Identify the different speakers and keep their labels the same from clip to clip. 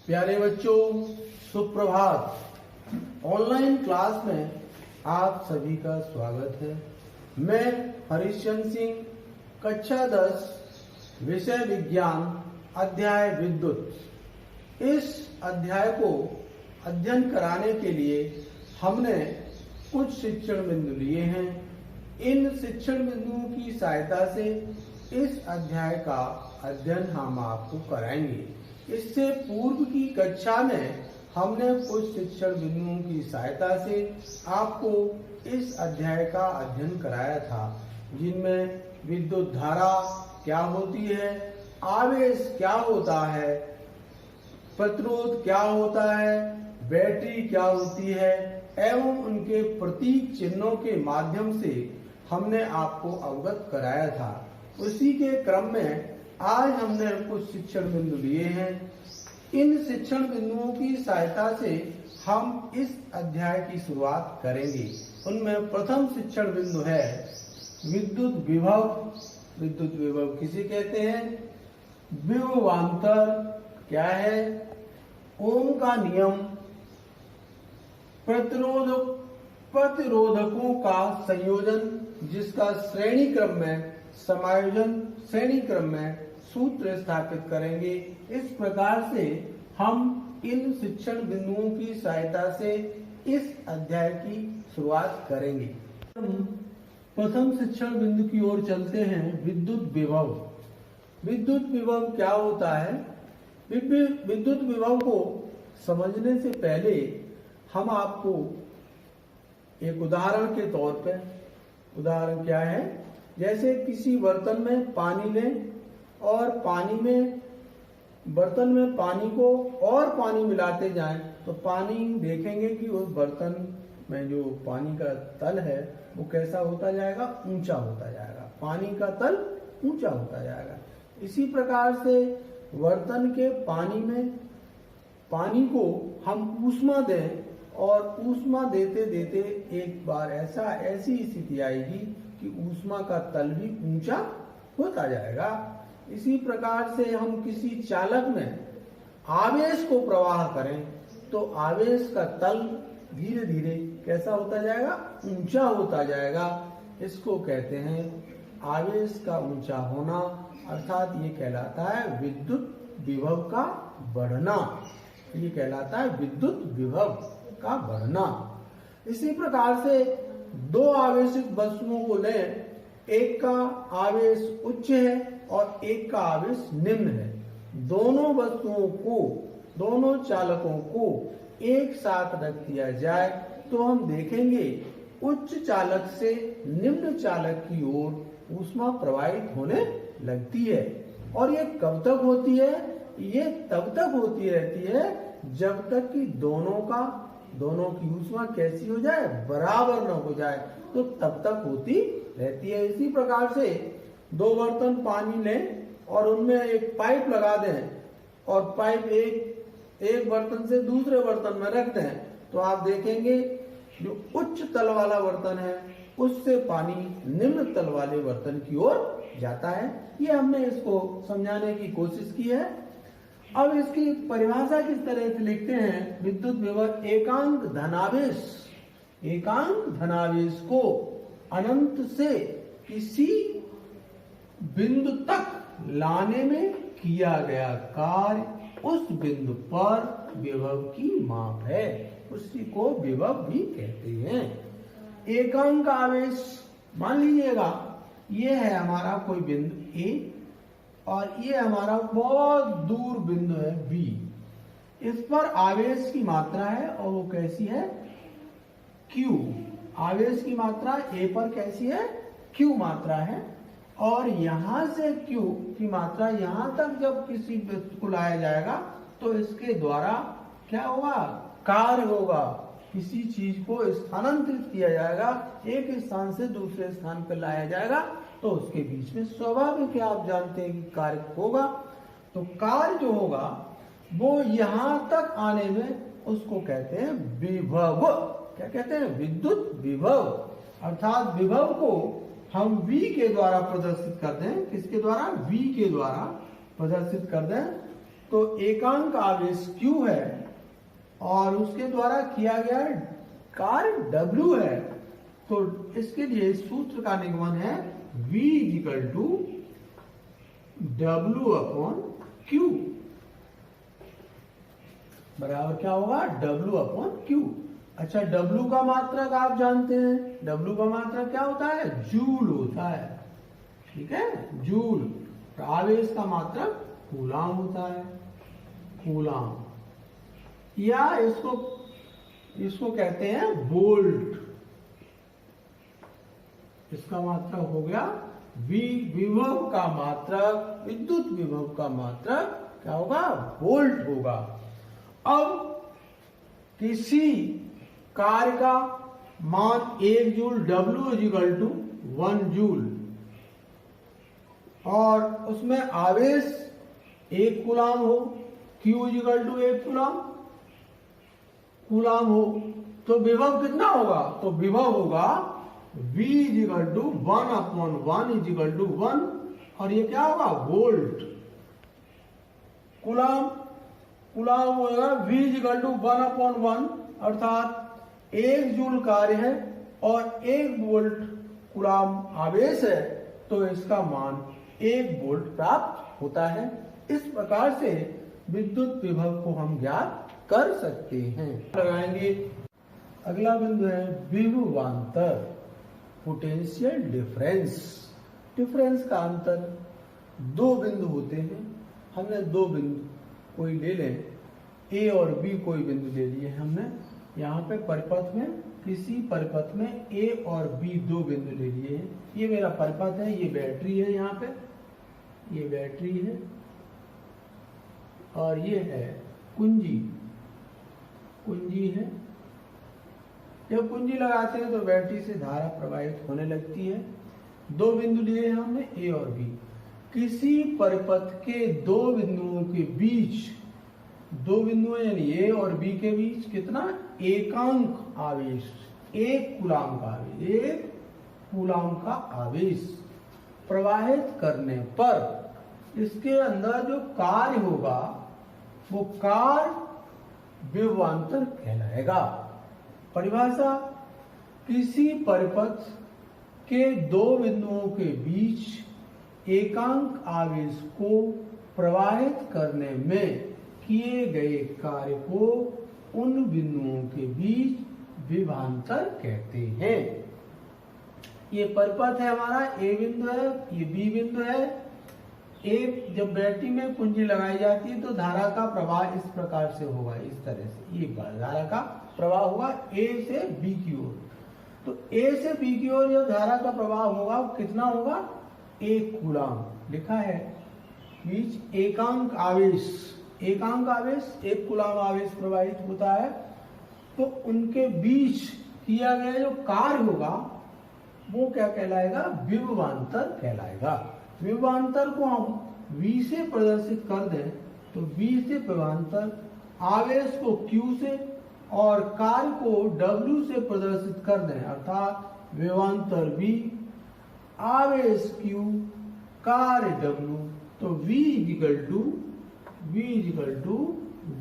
Speaker 1: प्यारे बच्चों, सुप्रभात। ऑनलाइन क्लास में आप सभी का स्वागत है। मैं हरिश्चंद्र सिंह, कक्षा 10, विषय विज्ञान, अध्याय विद्युत। इस अध्याय को अध्ययन कराने के लिए हमने कुछ शिक्षण बिंदु लिए हैं। इन शिक्षण बिंदुओं की सहायता से इस अध्याय का अध्ययन हम आपको कराएंगे। इससे पूर्व की कक्षा में हमने कुछ शिक्षण बिंदुओं की सहायता से आपको इस अध्याय का अध्ययन कराया था, जिनमें विद्युत धारा क्या होती है, आवेश क्या होता है, प्रतिरोध क्या होता है, बैटरी क्या होती है एवं उनके प्रतीक चिन्हों के माध्यम से हमने आपको अवगत कराया था। उसी के क्रम में आज हमने कुछ शिक्षण बिंदु लिए हैं। इन शिक्षण बिंदुओं की सहायता से हम इस अध्याय की शुरुआत करेंगे। उनमें प्रथम शिक्षण बिंदु है विद्युत विभव। विद्युत विभव किसे कहते हैं? विभवांतर क्या है? ओम का नियम, प्रतिरोधकों का संयोजन जिसका श्रेणी क्रम में समायोजन, श्रेणी क्रम में सूत्र स्थापित करेंगे। इस प्रकार से हम इन शिक्षण बिंदुओं की सहायता से इस अध्याय की शुरुआत करेंगे। प्रथम शिक्षण बिंदु की ओर चलते हैं, विद्युत विभव। विद्युत विभव क्या होता है? विद्युत विभव को समझने से पहले हम आपको एक उदाहरण के तौर पर, उदाहरण क्या है, जैसे किसी बर्तन में पानी लें और बर्तन में पानी को और पानी मिलाते जाएं तो पानी देखेंगे कि उस बर्तन में जो पानी का तल है वो कैसा होता जाएगा? ऊंचा होता जाएगा। पानी का तल ऊंचा होता जाएगा। इसी प्रकार से बर्तन के पानी में पानी को हम ऊष्मा दें और ऊष्मा देते देते एक बार ऐसी स्थिति आएगी कि ऊष्मा का तल भी ऊंचा होता जाएगा। इसी प्रकार से हम किसी चालक में आवेश को प्रवाह करें तो आवेश का तल धीरे धीरे कैसा होता जाएगा? ऊंचा होता जाएगा। इसको कहते हैं आवेश का ऊंचा होना, अर्थात ये कहलाता है विद्युत विभव का बढ़ना। ये कहलाता है विद्युत विभव का बढ़ना। इसी प्रकार से दो आवेशित वस्तुओं को लें, एक का आवेश उच्च है और एक का आवेश निम्न है। दोनों वस्तुओं को, दोनों चालकों को एक साथ रख दिया जाए तो हम देखेंगे उच्च चालक से निम्न चालक की ओर ऊष्मा प्रवाहित होने लगती है। और ये कब तक होती है? ये तब तक होती रहती है जब तक कि दोनों की ऊष्मा कैसी हो जाए? बराबर न हो जाए, तो तब तक होती रहती है। इसी प्रकार से दो बर्तन पानी लें और उनमें एक पाइप लगा दें और पाइप एक बर्तन से दूसरे बर्तन में रख दें तो आप देखेंगे जो उच्च तल वाला बर्तन है उससे पानी निम्न तल वाले बर्तन की ओर जाता है। ये हमने इसको समझाने की कोशिश की है। अब इसकी परिभाषा किस तरह से लिखते हैं? विद्युत विभव एकांक धनावेश को अनंत से किसी बिंदु तक लाने में किया गया कार्य उस बिंदु पर विभव की माप है। उसी को विभव भी कहते हैं। एकांक आवेश, मान लीजिएगा ये है हमारा कोई बिंदु A और ये हमारा बहुत दूर बिंदु है B। इस पर आवेश की मात्रा है और वो कैसी है? Q। आवेश की मात्रा A पर कैसी है? Q मात्रा है। और यहां से Q की मात्रा यहां तक जब किसी वस्तु को लाया जाएगा तो इसके द्वारा क्या होगा? कार्य होगा। किसी चीज को स्थानांतरित किया जाएगा, एक स्थान से दूसरे स्थान पर लाया जाएगा तो उसके बीच में स्वाभाविक है, आप जानते हैं कि कार्य होगा। तो कार्य जो होगा वो यहां तक आने में उसको कहते हैं विभव। क्या कहते हैं? विद्युत विभव। अर्थात विभव को हम V के द्वारा प्रदर्शित कर दें। किसके द्वारा? V के द्वारा प्रदर्शित कर दें तो एकांक आवेश Q है और उसके द्वारा किया गया कार्य W है, तो इसके लिए सूत्र का निगमन है V = W/Q बराबर क्या होगा W/Q। अच्छा, W का मात्रक आप जानते हैं, W का मात्रक क्या होता है, जूल होता है, ठीक है, जूल। आवेश का मात्रक कूलाम होता है, कूलाम, या इसको कहते हैं वोल्ट। इसका मात्रक हो गया विभव का मात्रक, विद्युत विभव का मात्रक क्या होगा, वोल्ट होगा। अब किसी कार्य का मान 1 जूल, W = 1 जूल, और उसमें आवेश 1 कूलाम हो, Q = 1 कूलाम हो, तो विभव कितना होगा, तो विभव होगा V = 1/1 = 1, और ये क्या होगा, वोल्ट। कूलाम होगा V = 1/1, अर्थात 1 जूल कार्य है और 1 वोल्ट कूलाम आवेश है, तो इसका मान 1 वोल्ट प्राप्त होता है। इस प्रकार से विद्युत विभव को हम ज्ञात कर सकते हैं। लगाएंगे। अगला बिंदु है विभवांतर, पोटेंशियल डिफरेंस। डिफरेंस का अंतर, दो बिंदु होते हैं, हमने दो बिंदु कोई ले लें, ए और बी कोई बिंदु ले लिए हमने, यहाँ पे परिपथ में, किसी परिपथ में ए और बी दो बिंदु ले लिए हैं। ये मेरा परिपथ है, ये बैटरी है, यहाँ पे ये बैटरी है, और ये है कुंजी है। जब कुंजी लगाते हैं तो बैटरी से धारा प्रवाहित होने लगती है। दो बिंदु लिए हैं हमने, ए और बी। किसी परिपथ के दो बिंदुओं के बीच, दो बिंदु यानी ए और बी के बीच कितना, एकांक आवेश, 1 कूलाम का आवेश, 1 कूलाम का आवेश प्रवाहित करने पर इसके अंदर जो कार्य होगा वो कार्य विभवांतर कहलाएगा। परिभाषा, किसी परिपथ के दो बिंदुओं के बीच एकांक आवेश को प्रवाहित करने में किए गए कार्य को उन बिंदुओं के बीच विभवांतर कहते हैं। ये परिपथ है हमारा, ए बिंदु है, ये बी बिंदु है। एक जब बैटरी में कुंजी लगाई जाती है तो धारा का प्रवाह इस प्रकार से होगा, इस तरह से, ये धारा का प्रवाह होगा ए से बी की ओर। तो ए से बी की ओर जब धारा का प्रवाह होगा, कितना होगा, 1 कूलाम लिखा है। बीच एकांक आवेश 1 कूलाम आवेश प्रवाहित होता है, तो उनके बीच किया गया जो कार्य होगा वो क्या कहलाएगा, विभवांतर कहलाएगा। विभवांतर को हम V से प्रदर्शित कर दें तो V से विभवांतर, आवेश को Q से और कार्य को W से प्रदर्शित कर दें, अर्थात विभवांतर V, आवेश Q, कार्य W, तो V =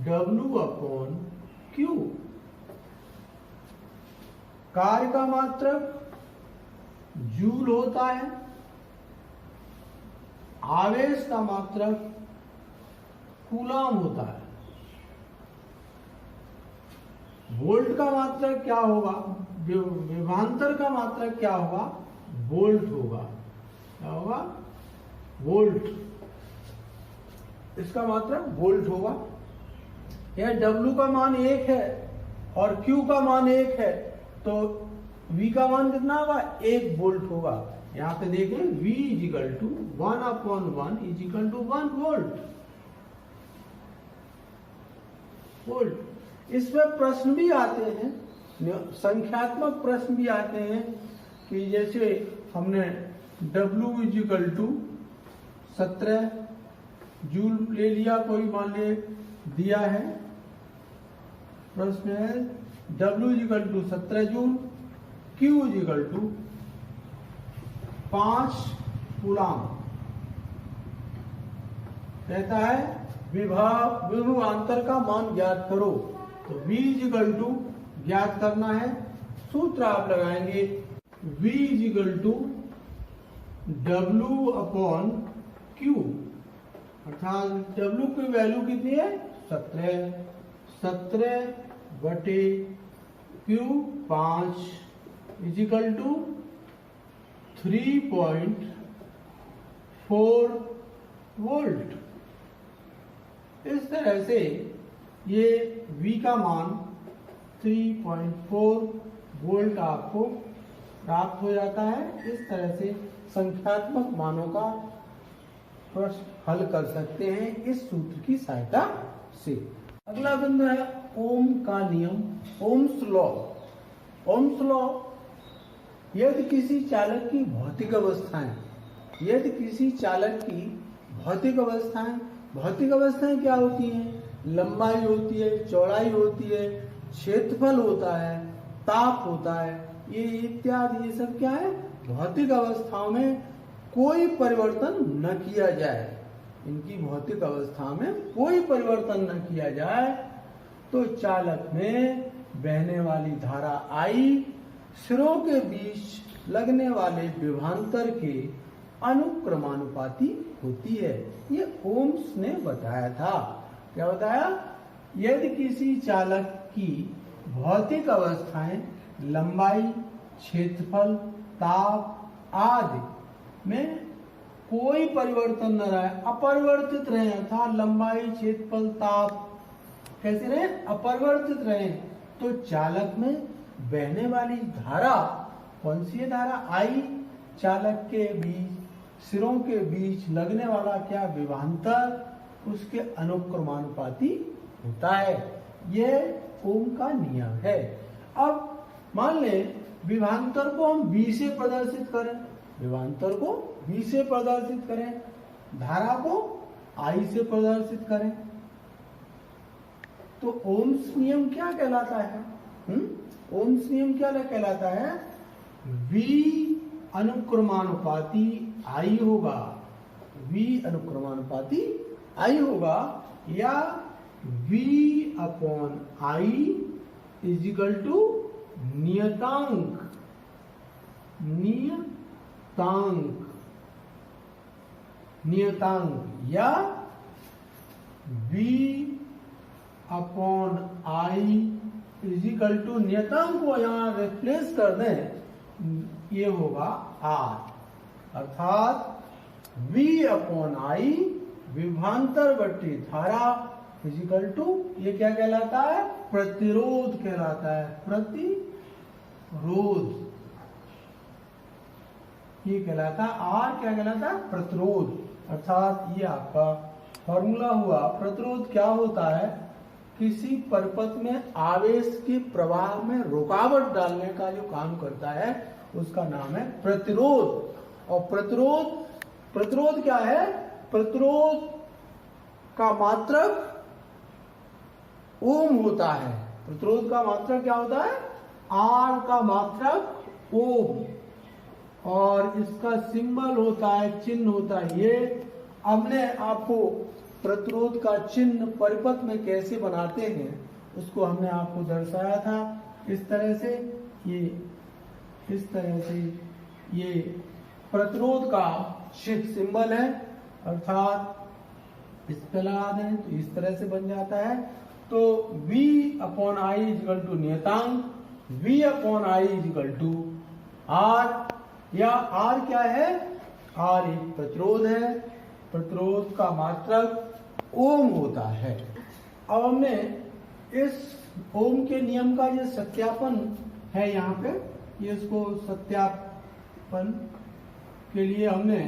Speaker 1: W/Q। कार्य का मात्रक जूल होता है, आवेश का मात्रक कूलाम होता है, वोल्ट का मात्रक क्या होगा, विभवांतर का मात्रक क्या होगा, वोल्ट होगा। क्या होगा, वोल्ट, इसका मात्रक वोल्ट होगा। यह W का मान 1 है और Q का मान 1 है, तो V का मान कितना होगा, 1 वोल्ट होगा। यहाँ पे देखें V = 1/1 = 1 वोल्ट। इसमें प्रश्न भी आते हैं, संख्यात्मक प्रश्न भी आते हैं, कि जैसे हमने W = 17 जूल ले लिया, कोई मान ले दिया है, प्रश्न है W = 17 जूल, Q = 5 कूलाम, कहता है विभवांतर का मान ज्ञात करो। तो V इजिकल टू ज्ञात करना है, सूत्र आप लगाएंगे V equal to W upon Q, अर्थात W की वैल्यू कितनी है 17 बटे Q 5 इजिकल टू 3.4 वोल्ट। इस तरह से ये V का मान 3.4 वोल्ट आपको प्राप्त हो जाता है। इस तरह से संख्यात्मक मानों का प्रश्न हल कर सकते हैं इस सूत्र की सहायता से। अगला बिंदु है ओम का नियम, ओम्स लॉ। ओम्स लॉ, यदि किसी चालक की भौतिक अवस्थाएं, यदि किसी चालक की भौतिक अवस्थाएं क्या होती हैं? लंबाई होती है, चौड़ाई होती है, क्षेत्रफल होता है, ताप होता है, ये इत्यादि, ये सब क्या है? भौतिक अवस्थाओं में कोई परिवर्तन न किया जाए, इनकी भौतिक अवस्था में कोई परिवर्तन न किया जाए तो चालक में बहने वाली धारा I सिरों के बीच लगने वाले विभवांतर के अनुक्रमानुपाती होती है। ये ओम्स ने बताया था। क्या बताया? यदि किसी चालक की भौतिक अवस्थाएं लंबाई, क्षेत्रफल, ताप आदि में कोई परिवर्तन न रहे, अपरिवर्तित रहे, अर्थात लंबाई, क्षेत्रफल, ताप कैसे रहे? अपरिवर्तित रहे, तो चालक में बहने वाली धारा कौन सी है? धारा I चालक के बीच, सिरों के बीच लगने वाला क्या विभवांतर, उसके अनुक्रमानुपाती होता है। यह ओम का नियम है। अब मान ले विभवांतर को हम V से प्रदर्शित करें, विभवांतर को V से प्रदर्शित करें, धारा को I से प्रदर्शित करें, तो ओम्स नियम क्या कहलाता है? ओम्स नियम क्या कहलाता है? V अनुक्रमानुपाती I होगा, V अनुक्रमानुपाती I होगा, या V upon I equal to नियतांक, या V upon I equal to नियतांक को यहाँ रिप्लेस कर दें, ये होगा R, अर्थात V अपॉन I विभवांतर बट्टी धारा इजिकल टू, ये क्या कहलाता है? प्रतिरोध कहलाता है, प्रतिरोध, ये कहलाता है। R क्या कहलाता है? प्रतिरोध, अर्थात ये आपका फॉर्मूला हुआ। प्रतिरोध क्या होता है? किसी परिपथ में आवेश के प्रवाह में रुकावट डालने का जो काम करता है उसका नाम है प्रतिरोध। और प्रतिरोध क्या है? प्रतिरोध का मात्रक ओम होता है। प्रतिरोध का मात्रक क्या होता है? R का मात्रक ओम, और इसका सिंबल होता है, चिन्ह होता है ये। हमने आपको प्रतिरोध का चिन्ह परिपथ में कैसे बनाते हैं उसको हमने आपको दर्शाया था। इस तरह से ये प्रतिरोध का सिंबल है, अर्थात इस पे लगा दें तो इस तरह से बन जाता है। तो V upon I equal to नियतांक, V upon I equal to R, या R क्या है? R एक प्रतिरोध है, प्रतिरोध का मात्रक ओम होता है। अब हमने इस ओम के नियम का जो सत्यापन है यहाँ पे, ये इसको सत्यापन के लिए हमने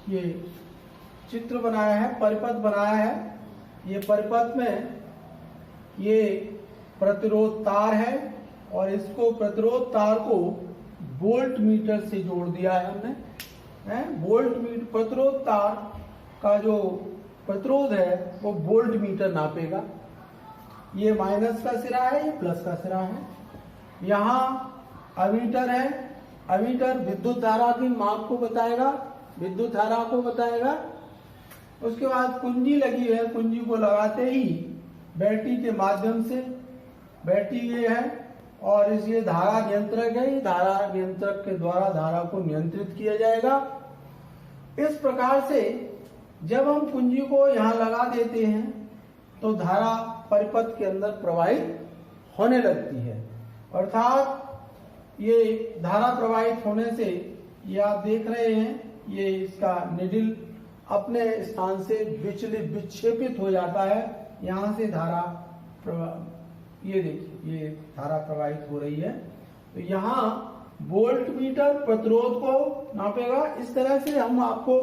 Speaker 1: ये चित्र बनाया है, परिपथ बनाया है। ये परिपथ में ये प्रतिरोध तार है और इसको प्रतिरोध तार को वोल्ट मीटर से जोड़ दिया है हमने। वोल्ट मीटर, प्रतिरोध तार का जो प्रतिरोध है वो वोल्ट मीटर नापेगा। ये माइनस का सिरा है, ये प्लस का सिरा है। यहाँ अमीटर है, अमीटर विद्युत धारा की माप को बताएगा, विद्युत धारा को बताएगा। उसके बाद कुंजी लगी है, कुंजी को लगाते ही बैटरी के माध्यम से, बैटरी ये है और इस ये धारा नियंत्रक है, धारा नियंत्रक के द्वारा धारा को नियंत्रित किया जाएगा। इस प्रकार से जब हम कुंजी को यहाँ लगा देते हैं तो धारा परिपथ के अंदर प्रवाहित होने लगती है, अर्थात ये धारा प्रवाहित होने से ये आप देख रहे हैं ये इसका निडिल अपने स्थान से विक्षेपित हो जाता है। यहाँ से धारा ये देखिए ये धारा प्रवाहित हो रही है। तो यहाँ वोल्ट मीटर प्रतिरोध को नापेगा। इस तरह से हम आपको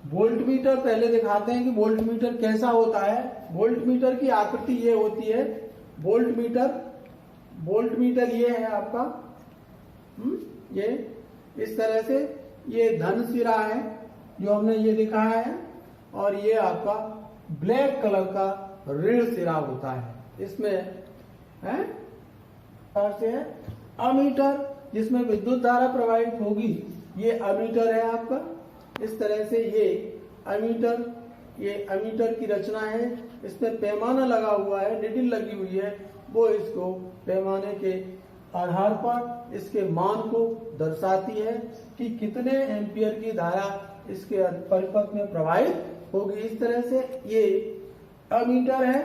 Speaker 1: वोल्ट मीटर पहले दिखाते हैं कि वोल्ट मीटर कैसा होता है। वोल्ट मीटर की आकृति ये होती है। वोल्ट मीटर ये है आपका, ये इस तरह से ये धन सिरा है जो हमने ये दिखाया है, और ये आपका ब्लैक कलर का ऋण सिरा होता है। इसमें है से है अमीटर, जिसमें विद्युत धारा प्रवाहित होगी, ये अमीटर है आपका। इस तरह से ये अमीटर की रचना है। इसमें पैमाना लगा हुआ है, निडिल लगी हुई है, वो इसको पैमाने के आधार पर इसके मान को दर्शाती है कि कितने एम्पियर की धारा इसके परिपथ में प्रवाहित होगी। इस तरह से ये अमीटर है।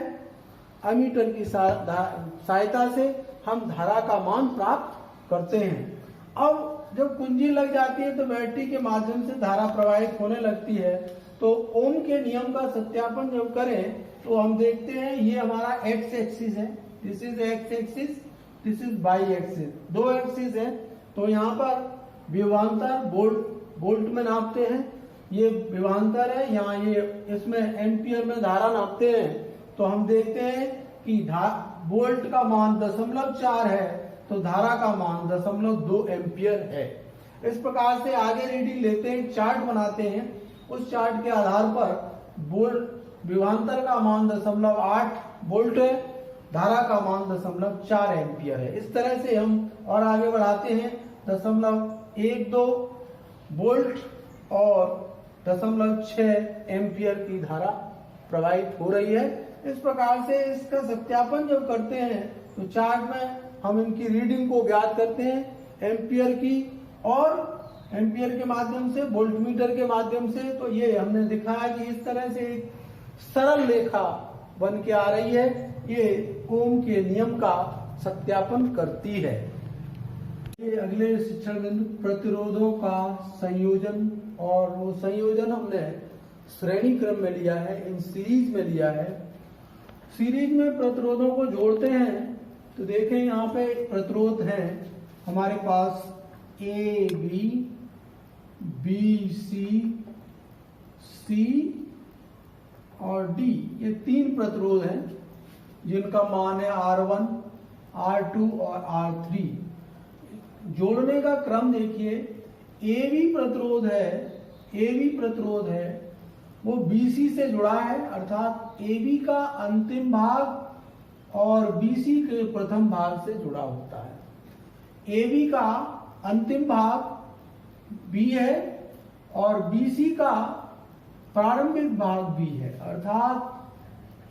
Speaker 1: अमीटर की सहायता से हम धारा का मान प्राप्त करते हैं। अब जब कुंजी लग जाती है तो बैटरी के माध्यम से धारा प्रवाहित होने लगती है। तो ओम के नियम का सत्यापन जब करें तो हम देखते हैं ये हमारा एक्स एक्सिस है, this is x axis, this is y axis, दो एक्सिस है। तो यहाँ पर विभवांतर वोल्ट में नापते हैं, ये विभवांतर है। यहाँ ये इसमें एम्पियर में धारा नापते हैं। तो हम देखते हैं कि वोल्ट का मान 0.4 है तो धारा का मान 0.2 एम्पियर है। इस प्रकार से आगे रीडिंग लेते हैं, चार्ट बनाते हैं। उस चार्ट के आधार पर विभवांतर का मान 0.8 वोल्ट है, धारा का मान 0.4 एम्पियर है। इस तरह से हम और आगे बढ़ाते हैं। 0.12 वोल्ट और 0.6 एम्पियर की धारा प्रवाहित हो रही है। इस प्रकार से इसका सत्यापन जब करते हैं तो चार्ट में हम इनकी रीडिंग को ज्ञात करते हैं एम्पियर की, और एम्पियर के माध्यम से, वोल्टमीटर के माध्यम से। तो ये हमने दिखाया कि इस तरह से एक सरल रेखा बन के आ रही है, ये ओम के नियम का सत्यापन करती है। ये अगले शिक्षण बिंदु प्रतिरोधों का संयोजन, और वो संयोजन हमने श्रेणी क्रम में लिया है, इन सीरीज में लिया है। सीरीज में प्रतिरोधों को जोड़ते हैं तो देखें यहाँ पे प्रतिरोध है हमारे पास ए बी सी और डी, ये 3 प्रतिरोध हैं जिनका मान है R1, R2 और R3। जोड़ने का क्रम देखिए, ए बी प्रतिरोध है वो BC से जुड़ा है, अर्थात AB का अंतिम भाग और BC के प्रथम भाग से जुड़ा होता है। AB का अंतिम भाग B है और BC का प्रारंभिक भाग B है, अर्थात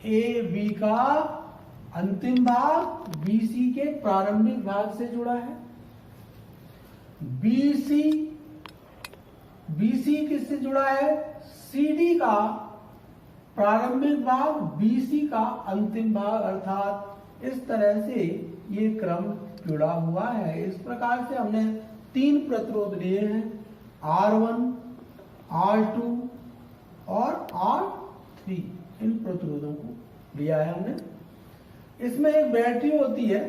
Speaker 1: AB का अंतिम भाग BC के प्रारंभिक भाग से जुड़ा है। BC किससे जुड़ा है? CD का प्रारंभिक भाग BC का अंतिम भाग, अर्थात इस तरह से ये क्रम जुड़ा हुआ है। इस प्रकार से हमने 3 प्रतिरोध लिए हैं, R1, R2 और R3। इन प्रतिरोधों को लिया है हमने। इसमें एक बैटरी होती है।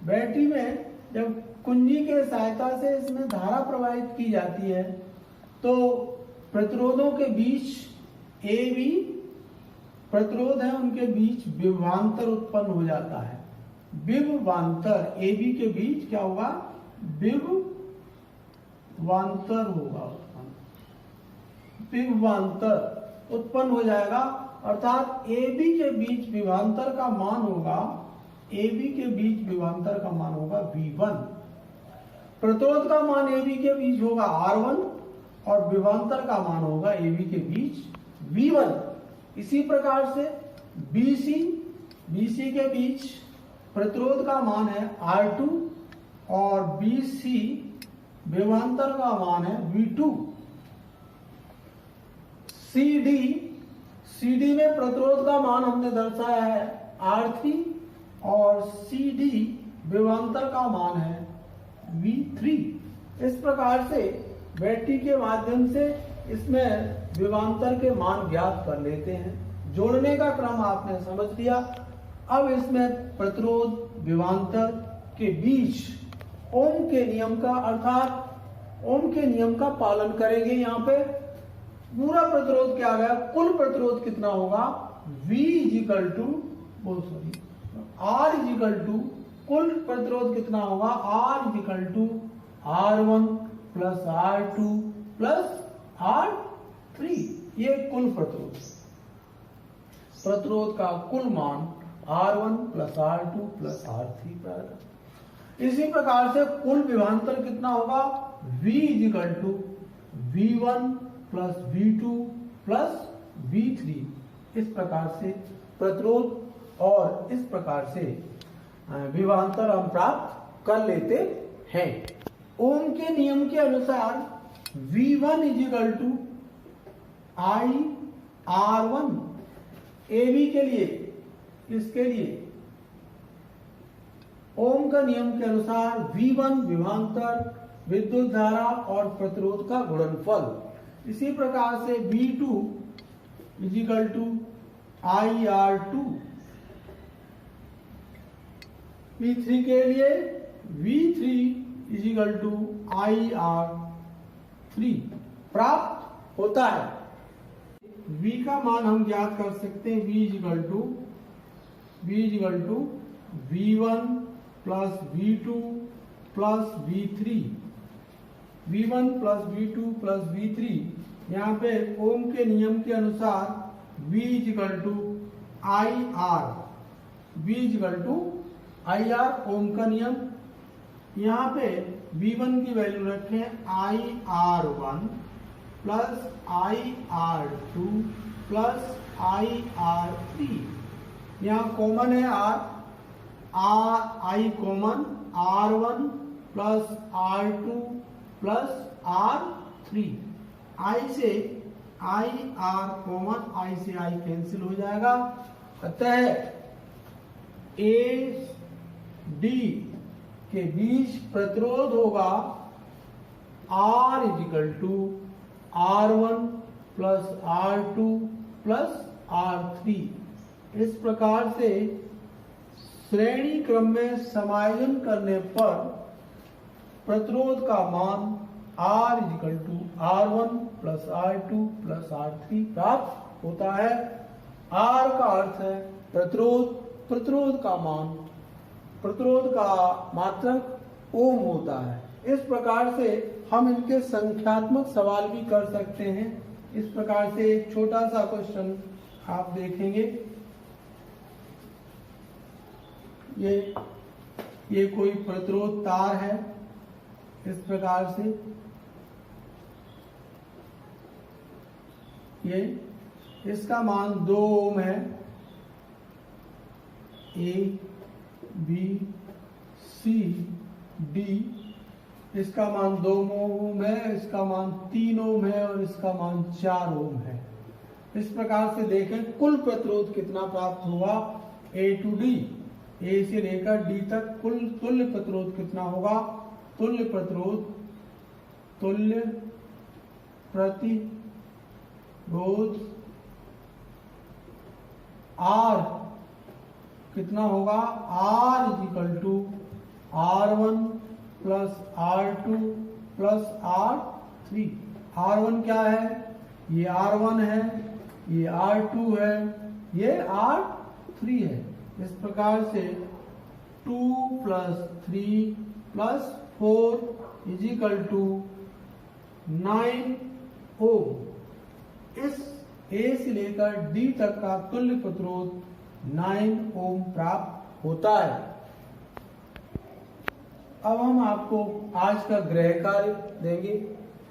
Speaker 1: बैटरी में जब कुंजी के सहायता से इसमें धारा प्रवाहित की जाती है तो प्रतिरोधों के बीच AB प्रतिरोध है, उनके बीच विभवांतर उत्पन्न हो जाता है। विभवांतर AB के बीच क्या होगा? विभवांतर होगा, विभवांतर उत्पन्न हो जाएगा, अर्थात AB के बीच विभवांतर का मान होगा, AB के बीच विभवांतर का मान होगा V1। प्रतिरोध का मान AB के बीच होगा R1 और विभवांतर का मान होगा AB के बीच V1। इसी प्रकार से BC के बीच प्रतिरोध का मान है R2 और BC विभवांतर का मान है V2। CD में प्रतिरोध का मान हमने दर्शाया है R3 और CD विभवांतर का मान है V3। इस प्रकार से बैटरी के माध्यम से इसमें विभवांतर के मान ज्ञात कर लेते हैं। जोड़ने का क्रम आपने समझ लिया। अब इसमें प्रतिरोध विभवांतर के बीच ओम के नियम का अर्थात ओम के नियम का पालन करेंगे। यहाँ पे पूरा प्रतिरोध क्या आ गया, कुल प्रतिरोध कितना होगा, कुल प्रतिरोध कितना होगा, R1 plus R2 plus R3। ये कुल प्रतिरोध का कुल मान R1 plus R2 plus R3। इसी प्रकार से कुल विभवांतर कितना होगा, V1 plus V2 plus V3। इस प्रकार से प्रतिरोध और इस प्रकार से विभवांतर हम प्राप्त कर लेते हैं। ओम के नियम के अनुसार V1 I R1। AB के लिए, इसके लिए ओम का नियम के अनुसार V1 विभवांतर, विद्युत धारा और प्रतिरोध का गुणनफल। इसी प्रकार से V2 I R2। V3 के लिए V3 I R3 प्राप्त होता है। V का मान हम ज्ञात कर सकते हैं, V1 plus V2 plus V3। V1 plus V2 plus V3। यहाँ पे ओम के नियम के अनुसार V I R ओम का नियम। यहाँ पे V1 की वैल्यू रखें I R1 plus I R2 plus I R3। यहाँ कॉमन है I common, R1 plus R2 plus R3। I से I R कॉमन, I से I कैंसिल हो जाएगा। अतः A D के बीच प्रतिरोध होगा R1 plus R2 plus R3। इस प्रकार से श्रेणी क्रम में समायोजन करने पर प्रतिरोध का मान R1 plus R2 plus R3 प्राप्त होता है। R का अर्थ है प्रतिरोध, प्रतिरोध का मात्रक ओम होता है। इस प्रकार से हम इनके संख्यात्मक सवाल भी कर सकते हैं। इस प्रकार से एक छोटा सा क्वेश्चन आप देखेंगे। ये कोई प्रतिरोध तार है, इस प्रकार से ये इसका मान 2 ओम है। A B C D इसका मान 2 ओम है, इसका मान 3 ओम है और इसका मान 4 ओम है। इस प्रकार से देखें कुल प्रतिरोध कितना प्राप्त हुआ, A to D, A से लेकर D तक कुल तुल्य प्रतिरोध कितना होगा। तुल्य प्रतिरोध, तुल्य प्रतिरोध R कितना होगा, R1 plus R2 plus R3। R1 क्या है, ये R1 है, ये R2 है, ये R3 है। इस प्रकार से 2 plus 3 plus 4 is equal to 9 ohm. इस A से लेकर D तक का तुल्य प्रतिरोध 9 ओम प्राप्त होता है। अब हम आपको आज का गृह कार्य देंगे।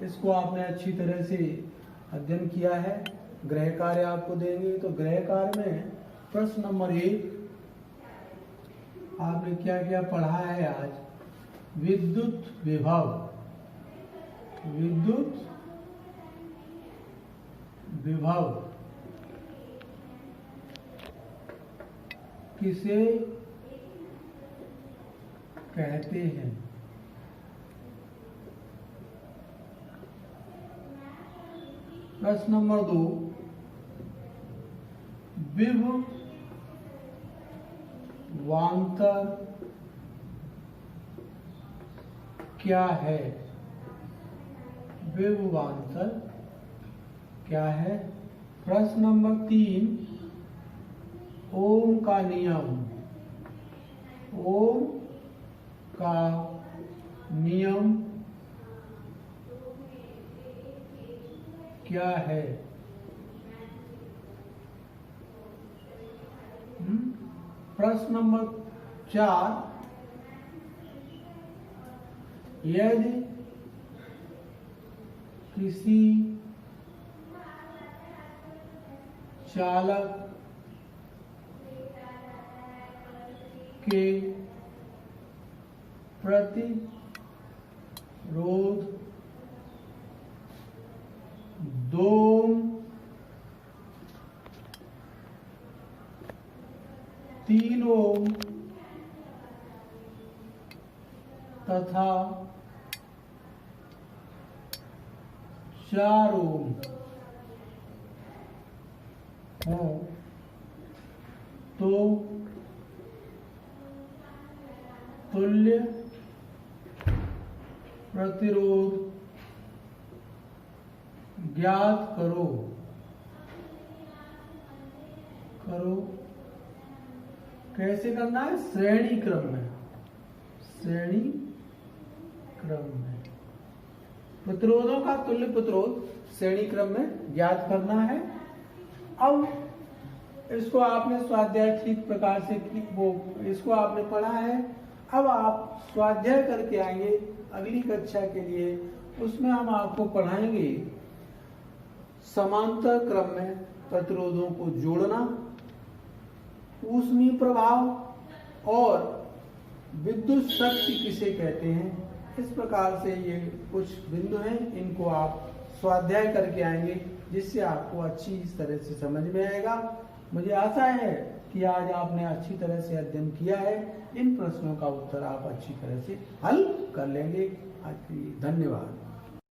Speaker 1: इसको आपने अच्छी तरह से अध्ययन किया है। गृह कार्य आपको देंगे। तो गृह कार्य में प्रश्न नंबर 1 आपने क्या क्या पढ़ा है आज? विद्युत विभव, विद्युत विभव किसे कहते हैं? प्रश्न नंबर 2 विभवांतर क्या है? विभवांतर क्या है? प्रश्न नंबर 3 ओम का नियम, ओम का नियम क्या है? प्रश्न नंबर 4 यदि किसी चालक के प्रतिरोध 3 ओम तथा 4 ओम हो तो तुल्य प्रतिरोध ज्ञात करो। कैसे करना है? श्रेणी क्रम में, श्रेणी क्रम में प्रतिरोधों का तुल्य प्रतिरोध श्रेणी क्रम में ज्ञात करना है। अब इसको आपने स्वाध्याय ठीक प्रकार से इसको आपने पढ़ा है। अब आप स्वाध्याय करके आएंगे अगली कक्षा के लिए, उसमें हम आपको पढ़ाएंगे समांतर क्रम में प्रतिरोधों को जोड़ना, ऊष्मीय प्रभाव और विद्युत शक्ति किसे कहते हैं। इस प्रकार से ये कुछ बिंदु हैं, इनको आप स्वाध्याय करके आएंगे जिससे आपको अच्छी तरह से समझ में आएगा। मुझे आशा है कि आज आपने अच्छी तरह से अध्ययन किया है। इन प्रश्नों का उत्तर आप अच्छी तरह से हल कर लेंगे। आज के लिए धन्यवाद।